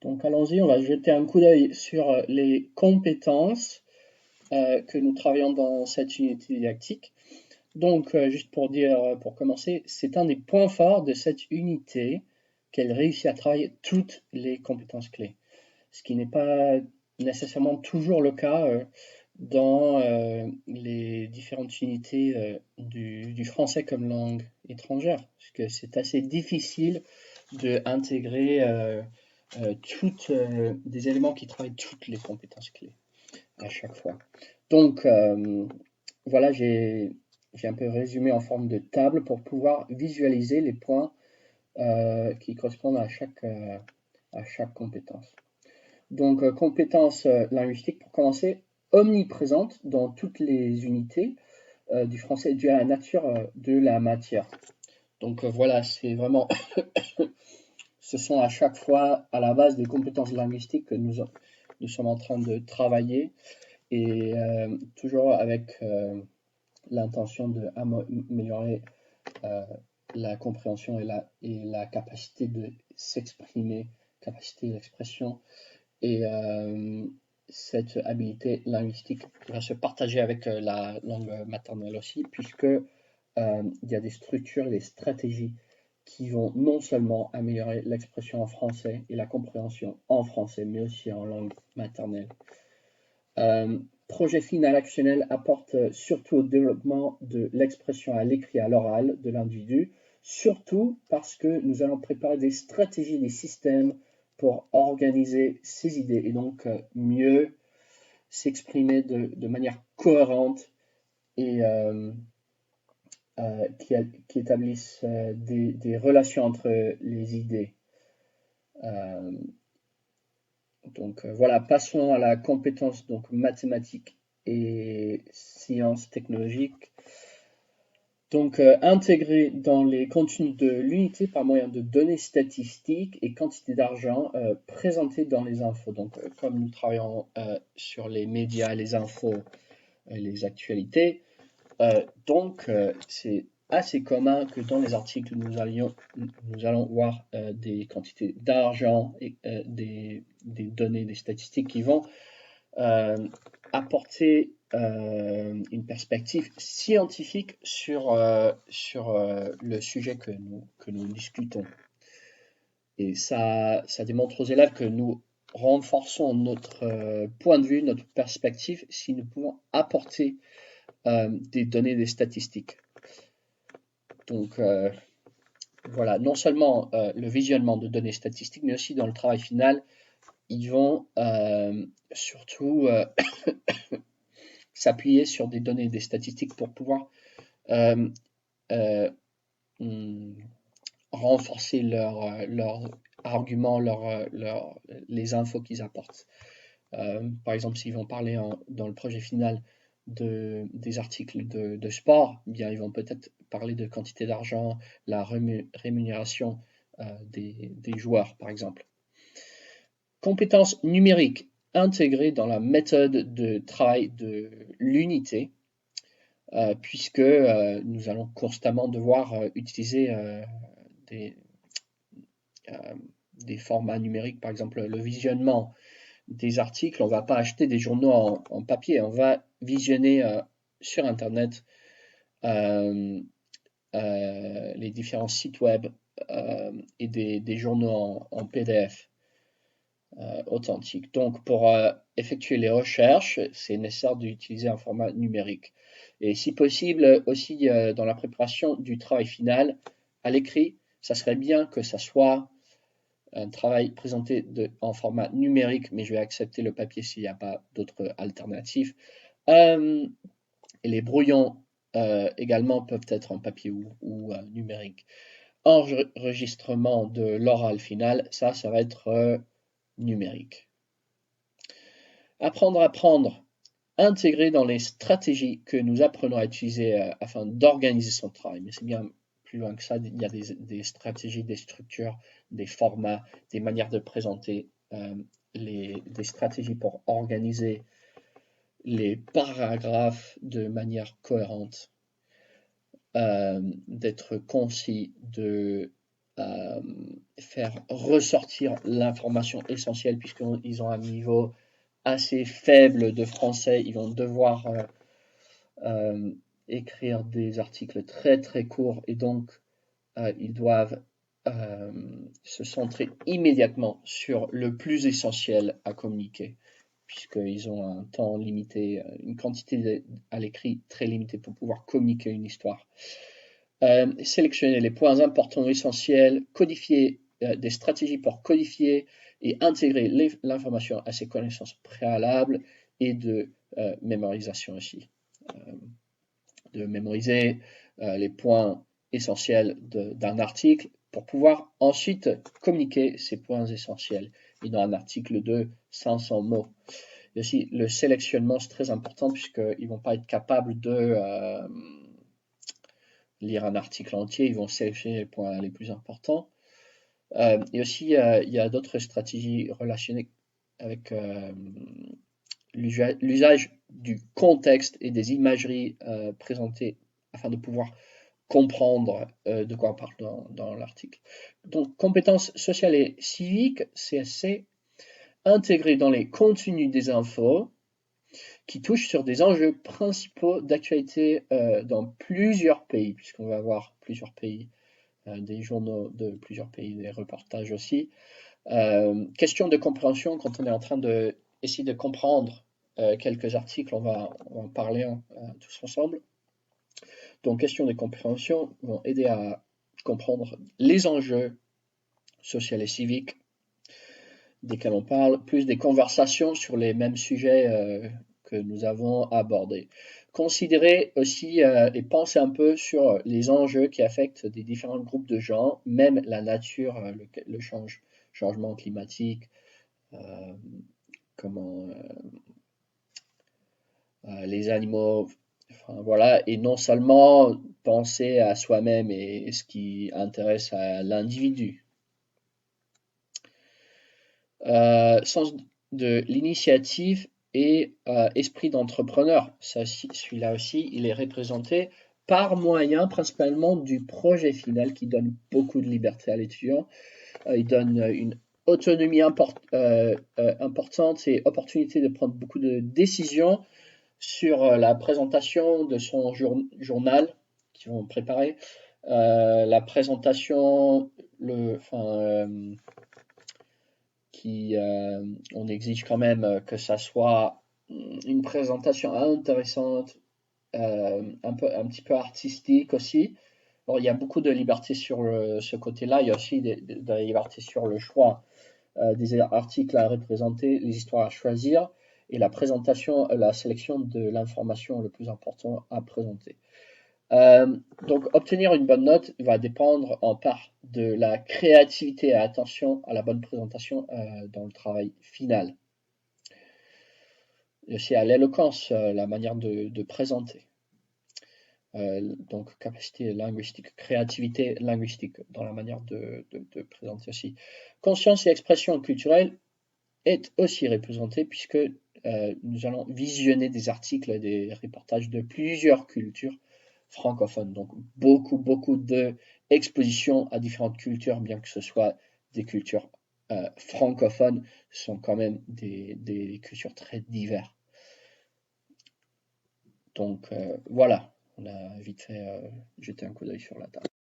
Donc allons-y, on va jeter un coup d'œil sur les compétences que nous travaillons dans cette unité didactique. Donc juste pour dire, pour commencer, c'est un des points forts de cette unité qu'elle réussit à travailler toutes les compétences clés, ce qui n'est pas nécessairement toujours le cas dans les différentes unités du français comme langue étrangère, parce que c'est assez difficile d'intégrer des éléments qui travaillent toutes les compétences clés à chaque fois. Donc voilà, j'ai un peu résumé en forme de table pour pouvoir visualiser les points qui correspondent à chaque compétence. Donc compétence linguistique pour commencer, omniprésente dans toutes les unités du français dû à la nature de la matière. Donc voilà, c'est vraiment ce sont à chaque fois à la base des compétences linguistiques que nous sommes en train de travailler et toujours avec l'intention d'améliorer la compréhension et la capacité de s'exprimer, capacité d'expression et cette habilité linguistique va se partager avec la langue maternelle aussi puisque il y a des structures et des stratégies qui vont non seulement améliorer l'expression en français et la compréhension en français, mais aussi en langue maternelle. Projet final actionnel apporte surtout au développement de l'expression à l'écrit et à l'oral de l'individu, surtout parce que nous allons préparer des stratégies, des systèmes pour organiser ses idées et donc mieux s'exprimer de manière cohérente et qui établissent des relations entre les idées. Donc voilà, passons à la compétence donc mathématiques et sciences technologiques. Donc intégré dans les contenus de l'unité par moyen de données statistiques et quantité d'argent présentées dans les infos. Donc comme nous travaillons sur les médias, les infos, les actualités, donc c'est assez commun que dans les articles nous allons voir des quantités d'argent et des données, des statistiques qui vont apporter une perspective scientifique sur le sujet que nous discutons. Et ça démontre aux élèves que nous renforçons notre point de vue, notre perspective, si nous pouvons apporter des données, des statistiques. Donc voilà, non seulement le visionnement de données statistiques, mais aussi dans le travail final, ils vont surtout s'appuyer sur des données, des statistiques pour pouvoir renforcer leur arguments, les infos qu'ils apportent. Par exemple, s'ils vont parler dans le projet final des articles de sport, eh bien, ils vont peut-être parler de quantité d'argent, la rémunération des joueurs, par exemple. Compétences numériques intégrées dans la méthode de travail de l'unité, puisque nous allons constamment devoir utiliser des formats numériques, par exemple le visionnement des articles. On ne va pas acheter des journaux en papier, on va visionner sur Internet les différents sites web et des journaux en PDF authentiques. Donc pour effectuer les recherches, c'est nécessaire d'utiliser un format numérique. Et si possible aussi dans la préparation du travail final à l'écrit, ça serait bien que ça soit un travail présenté en format numérique, mais je vais accepter le papier s'il n'y a pas d'autres alternatives. Et les brouillons également peuvent être en papier ou numérique. Enregistrement de l'oral final, ça va être numérique. Apprendre à apprendre, intégrer dans les stratégies que nous apprenons à utiliser afin d'organiser son travail. Mais c'est bien plus loin que ça, il y a des stratégies, des structures, des formats, des manières de présenter, des stratégies pour organiser les paragraphes de manière cohérente, d'être concis, de faire ressortir l'information essentielle, puisqu'ils ont un niveau assez faible de français. Ils vont devoir écrire des articles très très courts et donc ils doivent se centrer immédiatement sur le plus essentiel à communiquer, puisqu'ils ont un temps limité, une quantité à l'écrit très limitée pour pouvoir communiquer une histoire. Sélectionner les points importants essentiels, codifier des stratégies pour codifier et intégrer l'information à ses connaissances préalables et de mémorisation aussi. De mémoriser les points essentiels d'un article pour pouvoir ensuite communiquer ces points essentiels. Et dans un article de 500 mots. Et aussi, le sélectionnement, c'est très important puisqu'ils ne vont pas être capables de lire un article entier, ils vont sélectionner les points les plus importants. Et aussi, il y a d'autres stratégies relationnées avec l'usage du contexte et des imageries présentées afin de pouvoir comprendre de quoi on parle dans l'article. Donc, compétences sociales et civiques, CSC, intégrées dans les contenus des infos qui touchent sur des enjeux principaux d'actualité dans plusieurs pays, puisqu'on va avoir plusieurs pays, des journaux de plusieurs pays, des reportages aussi. Question de compréhension, quand on est en train d'essayer de comprendre quelques articles, on va en parler tous ensemble. Donc, questions de compréhension vont aider à comprendre les enjeux sociaux et civiques desquels on parle, plus des conversations sur les mêmes sujets que nous avons abordés. Considérer aussi et penser un peu sur les enjeux qui affectent des différents groupes de gens, même la nature, le changement climatique, comment les animaux, enfin, voilà, et non seulement penser à soi-même et ce qui intéresse à l'individu. Sens de l'initiative et esprit d'entrepreneur. Celui-là aussi, il est représenté par moyen principalement du projet final qui donne beaucoup de liberté à l'étudiant. Il donne une autonomie importante et opportunité de prendre beaucoup de décisions sur la présentation de son journal qu'ils vont préparer, la présentation, on exige quand même que ça soit une présentation intéressante, un petit peu artistique aussi. Alors, il y a beaucoup de liberté sur ce côté-là. Il y a aussi de la liberté sur le choix des articles à représenter, les histoires à choisir et la présentation, la sélection de l'information le plus important à présenter. Donc, obtenir une bonne note va dépendre en part de la créativité et attention à la bonne présentation dans le travail final. Et aussi à l'éloquence, la manière de présenter. Donc, capacité linguistique, créativité linguistique dans la manière de présenter aussi. Conscience et expression culturelle est aussi représentée puisque nous allons visionner des articles, des reportages de plusieurs cultures francophones. Donc beaucoup d'expositions à différentes cultures, bien que ce soit des cultures francophones, sont quand même des cultures très diverses. Donc voilà, on a vite fait jeter un coup d'œil sur la table.